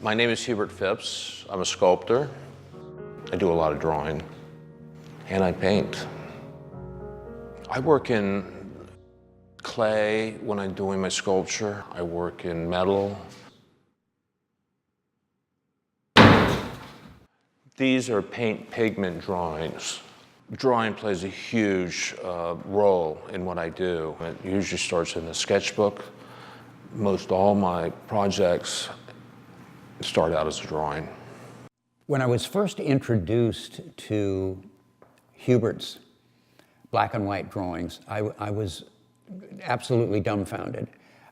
My name is Hubert Phipps. I'm a sculptor. I do a lot of drawing, and I paint. I work in clay when I'm doing my sculpture. I work in metal. These are paint pigment drawings. Drawing plays a huge role in what I do. It usually starts in the sketchbook. Most all my projects start out as a drawing. When I was first introduced to Hubert's black and white drawings, I was absolutely dumbfounded.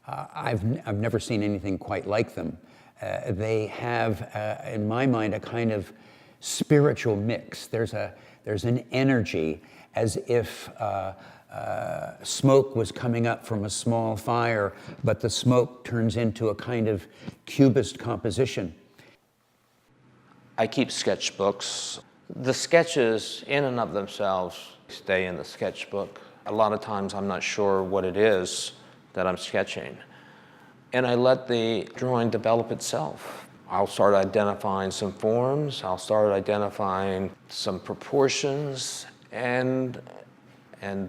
I've never seen anything quite like them. They have, in my mind, a kind of spiritual mix. There's an energy as if smoke was coming up from a small fire, but the smoke turns into a kind of cubist composition. I keep sketchbooks. The sketches in and of themselves stay in the sketchbook. A lot of times I'm not sure what it is that I'm sketching, and I let the drawing develop itself. I'll start identifying some forms, I'll start identifying some proportions, and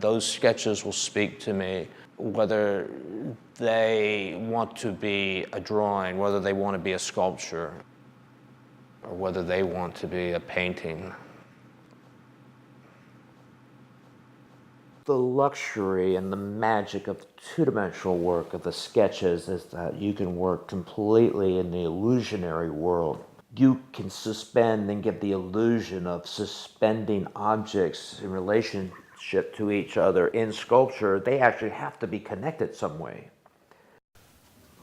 those sketches will speak to me, whether they want to be a drawing, whether they want to be a sculpture, or whether they want to be a painting. The luxury and the magic of two-dimensional work of the sketches is that you can work completely in the illusionary world. You can suspend and give the illusion of suspending objects in relationship to each other. In sculpture, they actually have to be connected some way.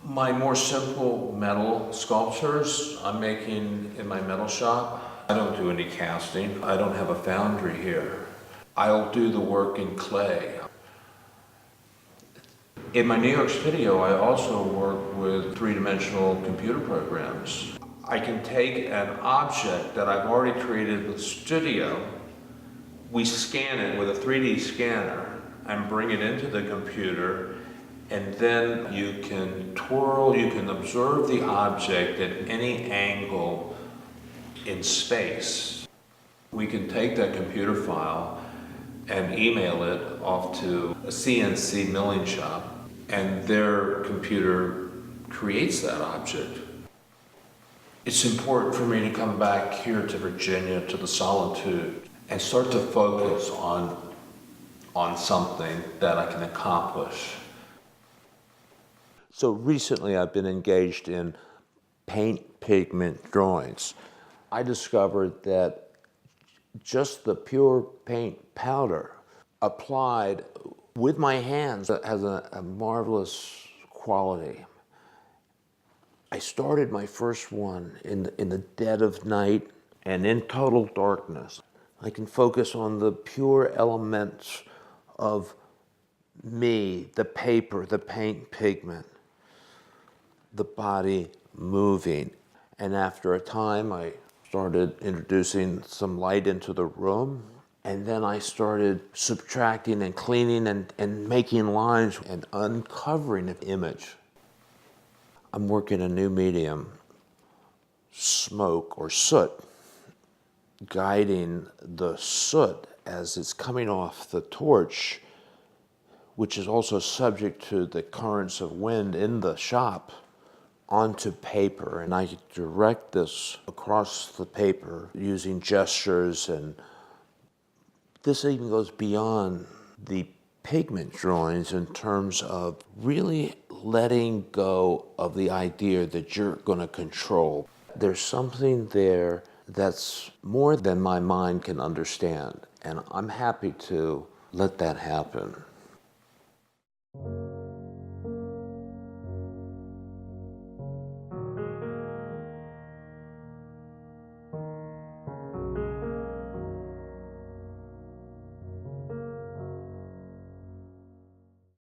My more simple metal sculptures I'm making in my metal shop. I don't do any casting. I don't have a foundry here. I'll do the work in clay. In my New York studio, I also work with three-dimensional computer programs. I can take an object that I've already created with Studio, we scan it with a 3D scanner and bring it into the computer, and then you can twirl, you can observe the object at any angle in space. We can take that computer file and email it off to a CNC milling shop, and their computer creates that object. It's important for me to come back here to Virginia, to the solitude, and start to focus on something that I can accomplish. So recently I've been engaged in paint pigment drawings. I discovered that just the pure paint powder applied with my hands has a marvelous quality. I started my first one in the dead of night and in total darkness. I can focus on the pure elements of me, the paper, the paint pigment, the body moving. And after a time, I started introducing some light into the room, and then I started subtracting and cleaning and making lines and uncovering an image. I'm working a new medium, smoke or soot, guiding the soot as it's coming off the torch, which is also subject to the currents of wind in the shop, onto paper. And I direct this across the paper using gestures, and this even goes beyond the pigment drawings in terms of really letting go of the idea that you're going to control. There's something there that's more than my mind can understand, and I'm happy to let that happen.